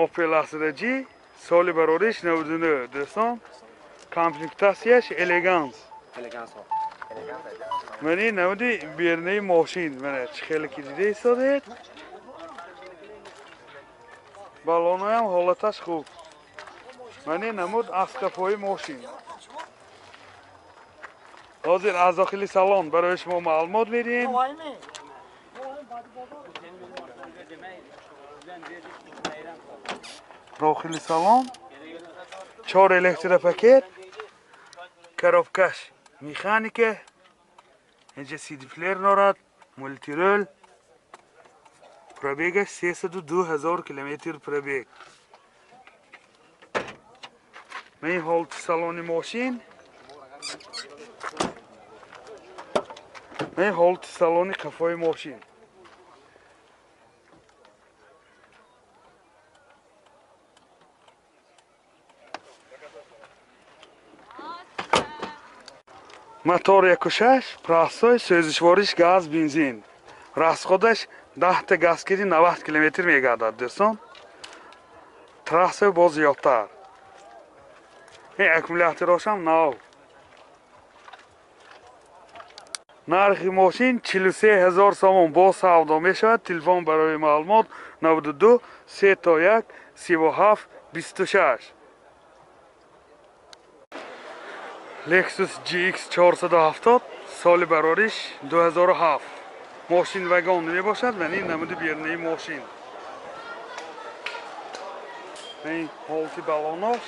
Opel Astra G سال برارش 99 دوستان کامپلیکتاسیش الگانس منی نمودی بیرنی ماشین منه چه خیلی که دیده ایستاده بالونه هم حالتش خوب منی نمود اسکافای ماشین حاضر از داخل سالن برای شما معلومات میدیم داخل سالن 4 الکترا پاکت کاروبکش میخانیکه اینجا سیدی پلیر دارد مولتی رول پرابیگش 302,000 کیلومتر پرابیگ این هولت سالن ماشین این هولت سالن کفای ماشین موتور 1.6 پراستای سوزشوارش گاز بنزین راسخودش 10 تا گازگیری 90 کیلومتر میگردد دوستان تراس باز زیادتر این اکومولاتورش هم نو نرخ ماشین 43,000 سوم با سودا میشود تلفن برای معلومات 92 321 37 26 لکسوس GX 470 سال برارش 2007 ماشین وگان می باشد و این نمود بیرنی ماشین این هولتی بالوناش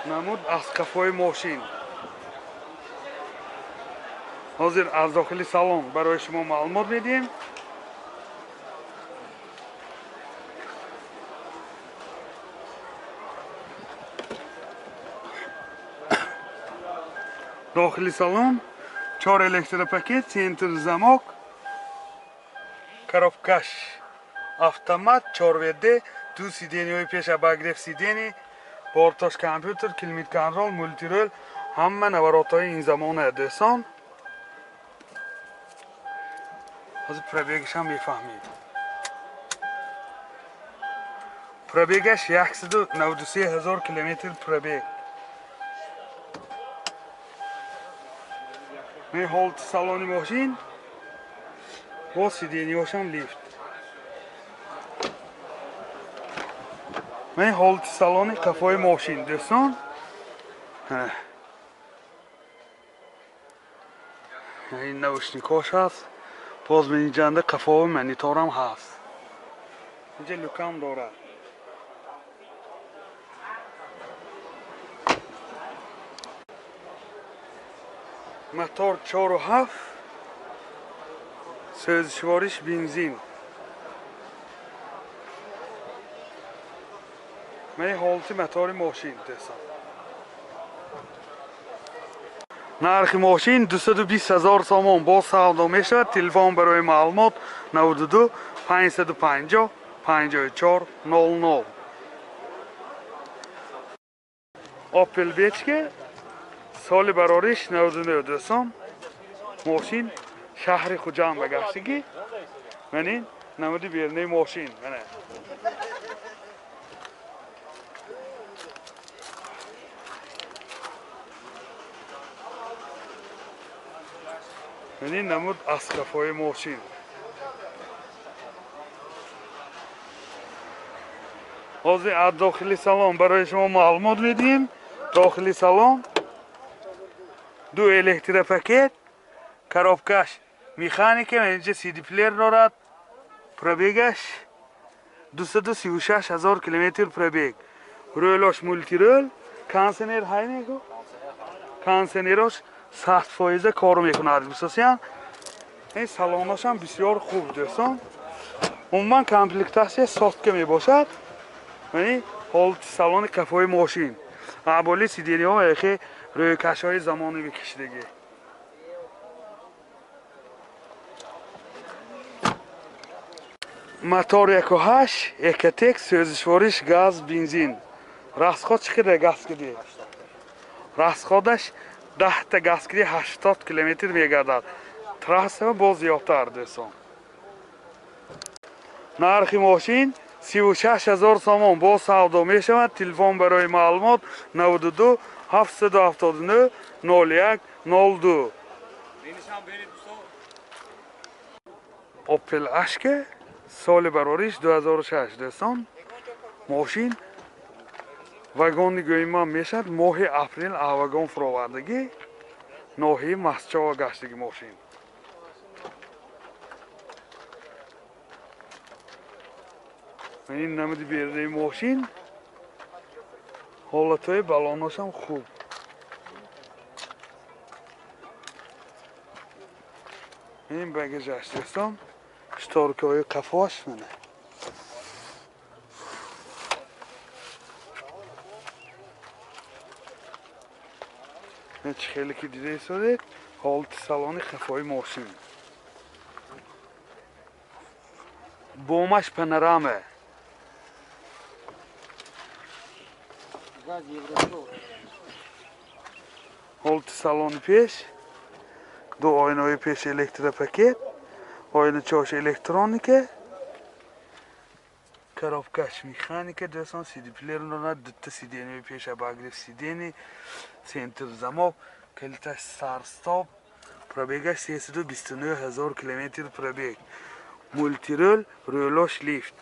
نمود اسکافای ماشین حاضر از داخل سالن برای شما معلومات میدیم داخل سالن 4 الکترا پاکت سنتر زماک коробкаш автомат 4 وده 2 سیدینی پیش باگرف سیدینی بورتاش کامپیوتر کلید کنترل مولتی رول همه نواراتای این زمانه دوستان از پرابیگش هم میفهمید پرابیگش 193,000 کیلومتر پرابیگ این هولت سالن ماشین با سیدینی هاشم لیفت این هولت سالن کفای ماشین دوستان این نوشنیکاش هست باز من اینجا کفا و منیتار هم هست اینجا لکم داره موتور 4.7 سوزشوارش بنزین من هولتی موتور ماشین دوستان نرخ ماشین 220,000 سوم با سودا میشود تلفن برای معلومات 92 550 54 00 اپل بیچکه سال برارش 99 دوستان ماشین شهر خوجان بگشتگی من این نمودی بیرنی ماشین منه من این نمود اسکافای ماشین حاضر از داخل سالن برای شما معلومات میدیم داخل سالن 2 الکترا پاکت коробкаш میخانیکه اینجا سیدی پلیر دارد پرابیگش 236,000 کیلومتر پرابیگ رویلاش مولتی رول کانسنر های نیگو کانسنراش 100% کار میکند بسیار این سالانش هم بسیار خوب دوستان عموما کامپلیکتاسی ساخت که میباشد یعنی هولت سالن کفای ماشین عبالی سیدینی ها ایخی روی کشای زمانی بکشیدگی موتور 1.8 اکتک سوزشوارش گاز بنزین راسخود چقدر گاز کردی راسخودش 10 تا گازگیری 80 کیلومتر میگردد. تراسه باز زیادتر دوستان. نرخ ماشین 36,000 سوم با سودا می شود. تلفن برای معلومات 92 779 01 02. اپل اشک سال براریش 2006 دوستان. ماشین واگن گویما میشد ماه اپریل واگن فراوردگی ناحیه مسجد گشتگی ماشین. این نمودی بیرده ماشین حالتهای بالانش هم خوب. این بگیجش دوستان شتارکه های قفاش منه. خیلی که دیده شده حالت سالان خفای ماشین. بومش پنرامه. حالت سالان پیش دو آینه پیش الکتروپاکت، آینه چاش الکترونیکه، коробкаш механика دوستان. CD پلیر رو دو تا CD نی پیش باگریف CD نی سنتر замок کلیتاش старт-стоп пробегаш 329,000 километр пробег мультирол рулош лифт.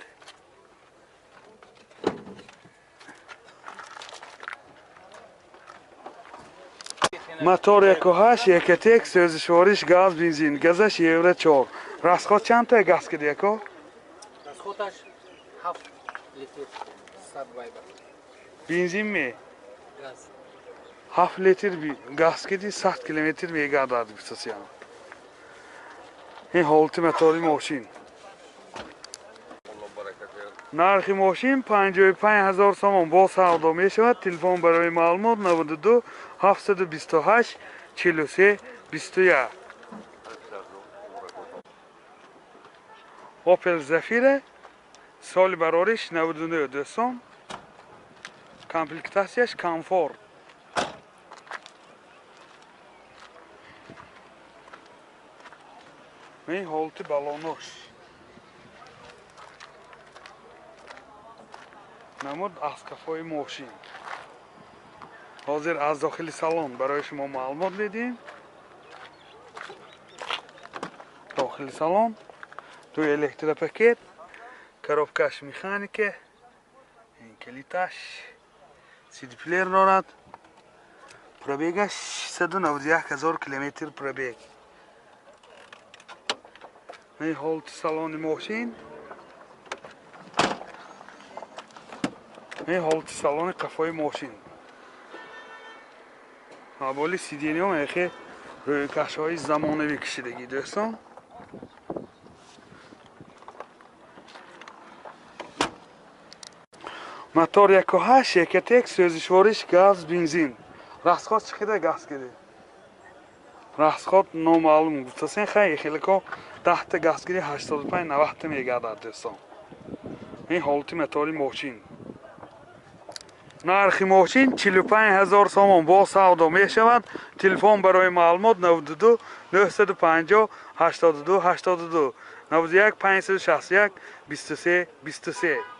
мотор 1.8 1.1 سوزشواریش گاز بنزین گازش یورو 4. расход چند تا گاز کردی یکو؟ расходаш 7 литр 100 байба. بنزین می؟ газ. 7 لیتر گاز کردی 100 کیلومتر میگردد بسیار. این حالت موتوری ماشین. نرخ ماشین 55,000 سوم با سودا می شود. تلفن برای معلومات 92 728 43 21. اپل زفیره سال براریش 99 دوستان. کامپلیکتاسیش کامفورت. این حالت بالانش نمود از کفای ماشین. حاضر از داخل سالن برای شما معلومات میدیم. داخل سالن دو الکتروپاکت، коробкаш مکانیکه، این کلیتاش CD پلیر دارد. پروبیگش 191,000 کیلومتر پروبیگ. این حالت سالن ماشین. این حالت سالن قفای ماشین. حوالی سیدینی هم ایخی روی کشهای زمانوی کشیدگی دوستان. мотор 1.8 1.1 سوزشواریش گاز بنزین. расход چقدر گاز کردی؟ расход نامعلوم گفتن خیلی که 10 تا گازگیری 85 90 تا میگردد دوستان. این حالت موتوری ماشین. نرخ ماشین 45,000 سوم با سودا می شود. تلفن برای معلومات 92 950 82 82 91 561 23 23.